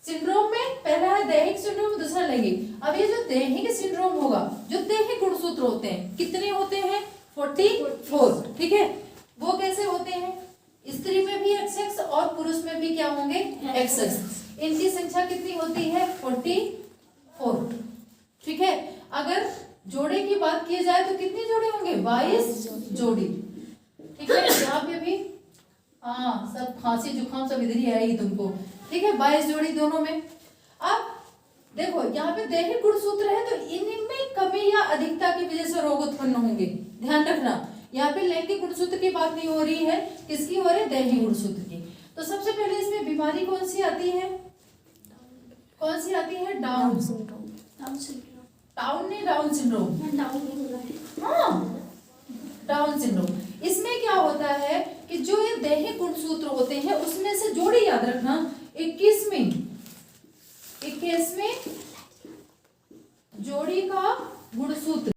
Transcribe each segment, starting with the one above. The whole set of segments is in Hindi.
सिंड्रोम में पहला है दैहिक सिंड्रोम, दूसरा लैंगिक। अब ये जो दैहिक सिंड्रोम होगा, जो दैहिक गुणसूत्र होते हैं कितने होते हैं 44, ठीक है। वो कैसे होते हैं, स्त्री में भी XX और पुरुष में भी क्या होंगे XX। इनकी संख्या कितनी होती है 44, ठीक है। अगर जोड़े की बात की जाए तो कितने जोड़े होंगे 22 जोड़ी, ठीक है। यहाँ पे भी हाँ सब खांसी जुकाम सब इधर ही आएगी तुमको, ठीक है। 22 जोड़ी दोनों में। अब देखो यहाँ पे दैहिक गुणसूत्र है तो इनमें कमी या अधिकता की वजह से रोग उत्पन्न होंगे, ध्यान रखना। यहाँ पे लैंगिक गुणसूत्र की बात नहीं हो रही है, किसकी हो रही है दैहिक गुणसूत्र की। तो सबसे पहले इसमें बीमारी कौन सी आती है, कौन सी आती है डाउन सिंड्रोम, डाउन सिंड्रोम, हाँ डाउन सिंड्रोम। इसमें क्या होता है कि जो ये दैहिक गुणसूत्र होते हैं उसमें से जोड़ी याद रखना 21वें जोड़ी का गुणसूत्र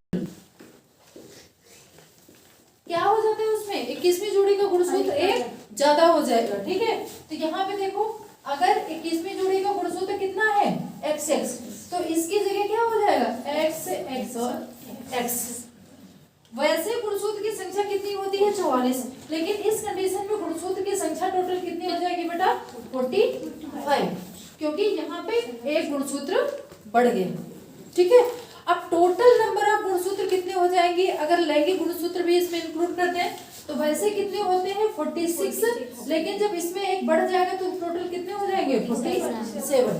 क्या हो जाता है, उसमें 21वीं जोड़ी का गुणसूत्र एक ज्यादा हो जाएगा, ठीक है। तो यहाँ पे देखो अगर 21वीं जोड़ी का गुणसूत्र कितना है XX, तो इसकी जगह क्या हो जाएगा XX और X। वैसे गुणसूत्र की संख्या कितनी होती है 44, लेकिन इस कंडीशन में गुणसूत्र की संख्या टोटल कितनी हो जाएगी बेटा 45, क्योंकि यहाँ पे एक गुणसूत्र बढ़ गया, ठीक है। अब टोटल नंबर ऑफ गुणसूत्र कितने हो जाएंगे, अगर लैंगिक गुणसूत्र भी इसमें इंक्लूड करते हैं तो वैसे कितने होते हैं 46, लेकिन जब इसमें एक बढ़ जाएगा तो टोटल कितने हो जाएंगे 47।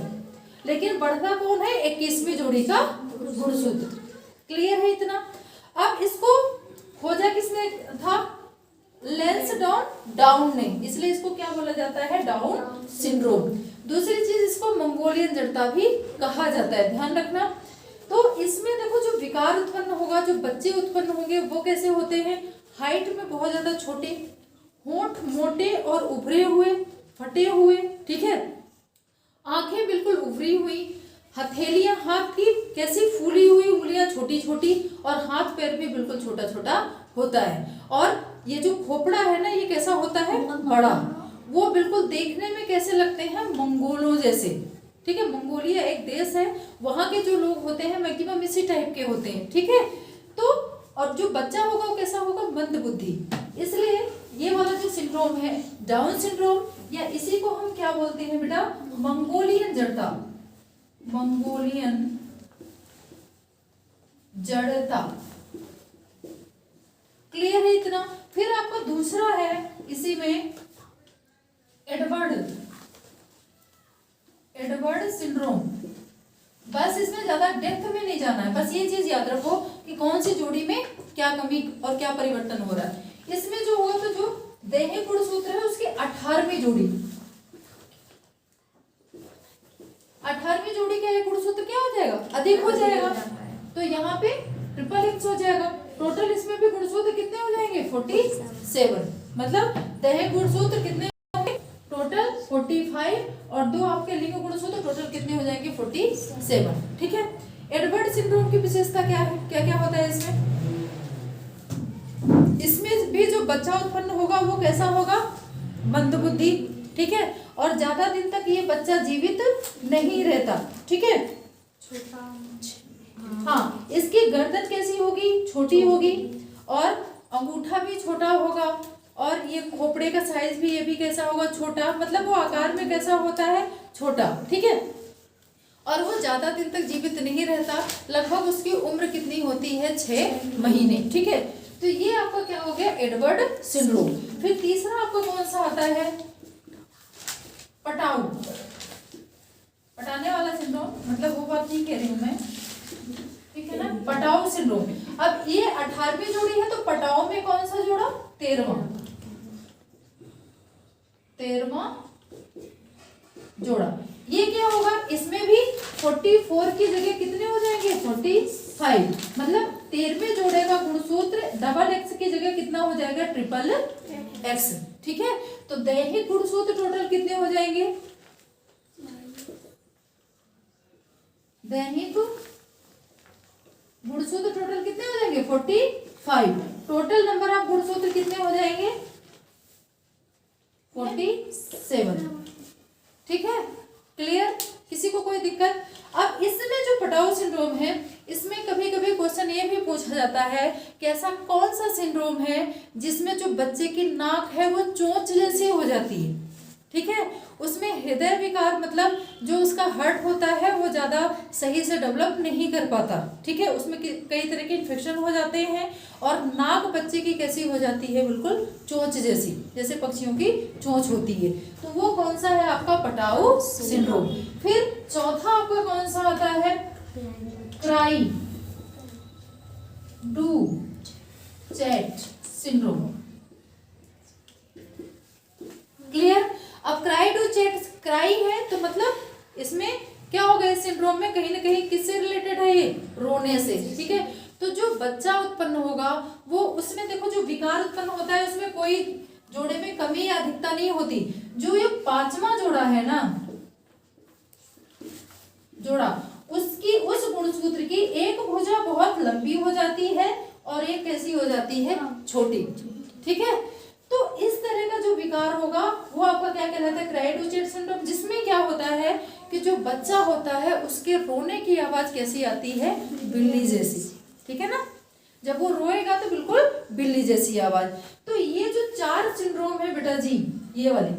लेकिन बढ़ता कौन है 21वीं जोड़ी का गुणसूत्र, क्लियर है इतना। अब इसको खोजा किसने था डाउन ने, इसलिए इसको क्या बोला जाता है डाउन सिंड्रोम। दूसरी चीज इसको मंगोलियन जड़ता भी कहा जाता है, ध्यान रखना। तो इसमें देखो जो विकार उत्पन्न होगा, जो बच्चे उत्पन्न होंगे वो कैसे होते हैं, हाइट में बहुत ज्यादा छोटे, होंठ मोटे और उभरे हुए फटे हुए, ठीक है। आंखें बिल्कुल उभरी हुई, हथेलियां हाथ की कैसी फूली हुई, उंगलियां छोटी छोटी और हाथ पैर भी बिल्कुल छोटा छोटा होता है। और ये जो खोपड़ा है ना ये कैसा होता है बड़ा, वो बिल्कुल देखने में कैसे लगते हैं मंगोलों जैसे, ठीक है। मंगोलिया एक देश है, वहां के जो लोग होते हैं मैक्सिमम इसी टाइप के होते हैं, ठीक है। तो और जो बच्चा होगा वो कैसा होगा मंद बुद्धि। इसलिए ये वाला जो सिंड्रोम है डाउन सिंड्रोम, या इसी को हम क्या बोलते हैं बेटा मंगोलियन जड़ता, मंगोलियन जड़ता, क्लियर है इतना। फिर आपका दूसरा है इसी में एडवर्ड सिंड्रोम। बस इसमें ज्यादा डेप्थ में नहीं जाना है, बस ये चीज याद रखो कि कौन सी जोड़ी में क्या कमी और क्या परिवर्तन हो रहा है। इसमें जो होगा तो जो दैहिक गुणसूत्र है उसकी 18वीं जोड़ी, 18वीं जोड़ी का एक गुणसूत्र क्या हो जाएगा अधिक हो जाएगा, तो यहाँ पे XX हो जाएगा। टोटल इसमें भी गुणसूत्र कितने हो जाएंगे 47, मतलब दैहिक गुणसूत्र कितने होंगे टोटल 45 और दो आपके लिंग गुणसूत्र टोटल कितने हो जाएंगे 47, ठीक है। एडवर्ड सिंड्रोम की विशेषता क्या है, क्या क्या होता है इसमें, इसमें भी जो बच्चा उत्पन्न होगा वो कैसा होगा मंदबुद्धि, ठीक है। और ज्यादा दिन तक ये बच्चा जीवित नहीं रहता, ठीक है। हाँ, इसकी गर्दन कैसी होगी छोटी होगी और अंगूठा भी छोटा होगा और ये खोपड़े का साइज भी ये भी कैसा होगा छोटा, मतलब वो आकार में कैसा होता है छोटा, ठीक है। और वो ज्यादा दिन तक जीवित नहीं रहता, लगभग उसकी उम्र कितनी होती है 6 महीने, ठीक है। तो ये आपका क्या हो गया एडवर्ड सिंड्रोम। फिर तीसरा आपका कौन सा आता है पटाऊ, पटाने वाला सिंड्रोम, मतलब वो बात नहीं कह रही हूं मैं, ठीक है ना, पटाऊ सिंड्रोम। अब ये 18वीं जोड़ी है तो पटाऊ में कौन सा जोड़ा 13वां जोड़ा। ये क्या होगा इसमें भी 44 की जगह कितने हो जाएंगे 45, मतलब 13वें जोड़े का गुणसूत्र XX की जगह कितना हो जाएगा XXX, ठीक है। तो दैहिक गुणसूत्र टोटल कितने हो जाएंगे, दैनिक गुणसूत्र टोटल कितने हो जाएंगे 45, टोटल नंबर ऑफ गुणसूत्र कितने हो जाएंगे 47, ठीक है, क्लियर। दिक्कत। अब इसमें जो पटाउ सिंड्रोम है, इसमें कभी कभी क्वेश्चन ये भी पूछा जाता है कि ऐसा कौन सा सिंड्रोम है जिसमें जो बच्चे की नाक है वो चोंच जैसी हो जाती है, ठीक है। उसमें हृदय विकार मतलब जो उसका हार्ट होता है वो ज़्यादा सही से डेवलप नहीं कर पाता, ठीक है। उसमें कई तरह के इन्फेक्शन हो जाते हैं और नाक बच्चे की कैसी हो जाती है, बिल्कुल चोंच जैसी, जैसे पक्षियों की चोंच होती है। तो वो कौन सा है आपका, पटाउ सिंड्रोम। फिर चौथा आपका कौन सा आता है, cry do chat syndrome. Clear. अब क्राई डू चैट, क्राई है तो मतलब इसमें क्या होगा, इस सिंड्रोम में कहीं ना कहीं किससे रिलेटेड है, ये रोने से, ठीक है। तो जो बच्चा उत्पन्न होगा वो, उसमें देखो जो विकार उत्पन्न होता है उसमें कोई जोड़े में कमी या अधिकता नहीं होती। जो ये पांचवा जोड़ा है ना, जोड़ा, उसकी उस गुणसूत्र की एक भुजा बहुत लंबी हो जाती है और एक कैसी हो जाती है, छोटी, ठीक है। तो इस तरह का जो विकार होगा वो आपका क्या कहलाता है, क्राई डू चैट सिंड्रोम। जिसमें क्या होता है कि जो बच्चा होता है उसके रोने की आवाज कैसी आती है, बिल्ली जैसी, ठीक है ना। जब वो रोएगा तो बिल्कुल बिल्ली जैसी आवाज। तो ये जो 4 सिंड्रोम है बेटा जी, ये वाले,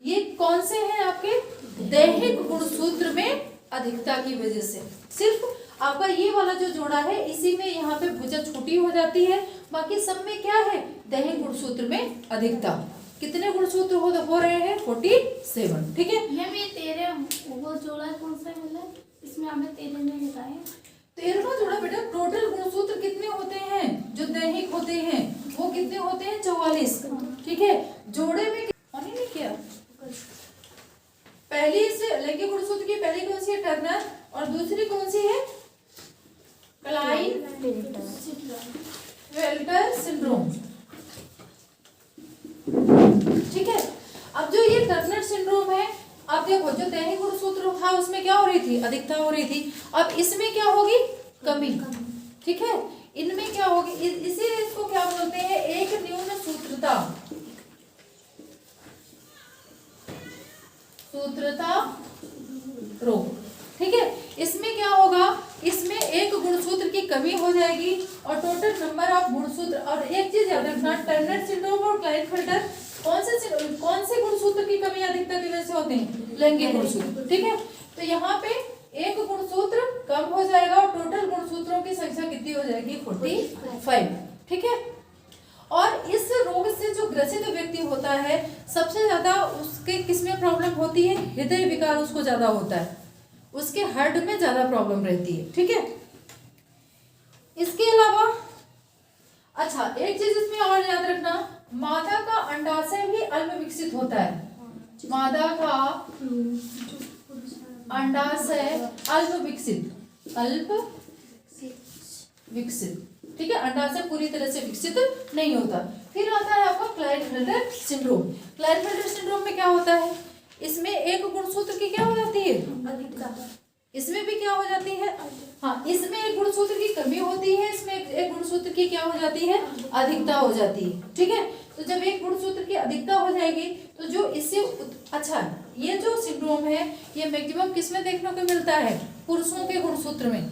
ये कौन से हैं आपके, दैहिक गुणसूत्र में अधिकता की वजह से। सिर्फ आपका ये वाला जो जोड़ा है इसी में यहाँ पे भुजा छोटी हो जाती है, बाकी सब में क्या है, दैहिक गुणसूत्र में अधिकता। कितने गुणसूत्र हो रहे हैं, 47, ठीक है। ये तेरे वो जोड़ा कौन सा है, इसमें हमें 13 में बताए। 13वां जोड़ा बेटा, टोटल गुणसूत्र कितने होते हैं जो दैहिक होते हैं, वो कितने होते हैं, 44, ठीक है। जोड़े में नहीं किया, पहली से लैंगिक गुणसूत्र की पहली कौन सी है, टर्नर, और दूसरी कौन सी है, क्लाइनफेल्टर सिंड्रोम, ठीक है। अब जो ये टर्नर सिंड्रोम है, अब देखो जो दैहिक गुणसूत्र था उसमें क्या हो रही थी, अधिकता हो रही थी। अब इसमें क्या होगी, कमी, ठीक है। इनमें क्या होगी, इसीलिए इसको क्या बोलते हैं, एक न्यून सूत्रता, सूत्रता रोग, ठीक है। इसमें क्या होगा, इसमें एक गुणसूत्र की कमी हो जाएगी और टोटल नंबर ऑफ गुणसूत्र। और एक चीज याद रखना, टर्नर सिंड्रोम और क्लाइनफेल्टर कौन से गुणसूत्र की कमी अधिकता की वजह से होते हैं, लैंगिक गुणसूत्र, ठीक है। तो यहाँ पे एक गुणसूत्र कम हो जाएगा और टोटल गुणसूत्रों की संख्या कितनी हो जाएगी, 45, ठीक है। और इस रोग से जो ग्रसित व्यक्ति होता है सबसे ज्यादा उसके किसमें प्रॉब्लम होती है, हृदय विकार उसको ज्यादा होता है, उसके हार्ट में ज्यादा प्रॉब्लम रहती है, ठीक है। इसके अलावा अच्छा एक चीज इसमें और याद रखना, मादा का अंडाशय भी अल्प विकसित होता है, मादा का अंडाशय अल्प विकसित, ठीक है। अंडाशय पूरी तरह से विकसित नहीं होता। फिर आता है आपका क्लाइनफेल्टर सिंड्रोम। क्लाइनफेल्टर सिंड्रोम में क्या होता है, इसमें एक गुणसूत्र की क्या हो जाती है, अधिकता, इसमें भी क्या हो जाती है, हाँ, इसमें एक गुणसूत्र की कमी होती है, इसमें एक गुणसूत्र की क्या हो जाती है, अधिकता हो जाती है, ठीक है। तो जब एक गुणसूत्र की अधिकता हो जाएगी तो जो इससे अच्छा, ये जो सिंड्रोम है ये मैक्सिमम किस में देखने को मिलता है, पुरुषों के गुणसूत्र में,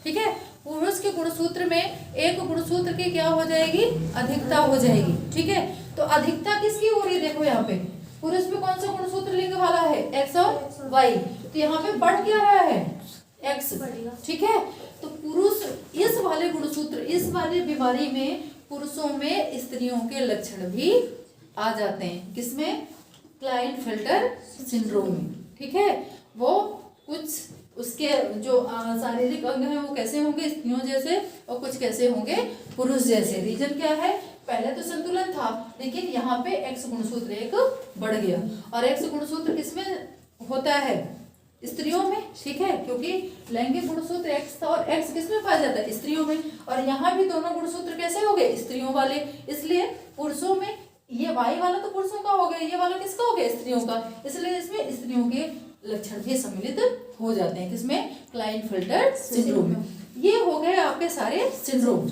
ठीक है। पुरुष के गुणसूत्र में एक गुणसूत्र की क्या हो जाएगी, अधिकता हो जाएगी, ठीक है। तो अधिकता किसकी हो रही है, देखो यहाँ पे पुरुष में कौन सा गुणसूत्र लिंग वाला है, एक्स और वाई, तो यहाँ पे बढ़ क्या रहा है, एक्स, ठीक है। तो पुरुष इस वाले गुणसूत्र, इस वाली बीमारी में पुरुषों में स्त्रियों के लक्षण भी आ जाते हैं, किसमें, क्लाइनफेल्टर सिंड्रोम में, ठीक है। वो कुछ उसके जो शारीरिक अंग हैं वो कैसे होंगे, स्त्रियों जैसे, और कुछ कैसे होंगे, पुरुष जैसे। रीजन क्या है, पहले तो संतुलन था लेकिन यहाँ पे एक्स गुणसूत्र एक बढ़ गया, और एक्स गुणसूत्र किसमें होता है, स्त्रियों में, ठीक है, क्योंकि लैंगिक गुणसूत्र एक्स था और एक्स किसमें पाया जाता है, स्त्रियों में। और यहाँ भी दोनों गुणसूत्र कैसे हो गए, स्त्रियों वाले, इसलिए पुरुषों में ये वाई वाला तो पुरुषों का हो गया, ये वाला किसका हो गया, स्त्रियों का, इसलिए इसमें स्त्रियों के लक्षण भी सम्मिलित हो जाते हैं, किसमें, क्लाइनफेल्टर सिंड्रोम में। ये हो गए आपके सारे सिंड्रोम।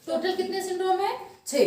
टोटल कितने सिंड्रोम है, 6।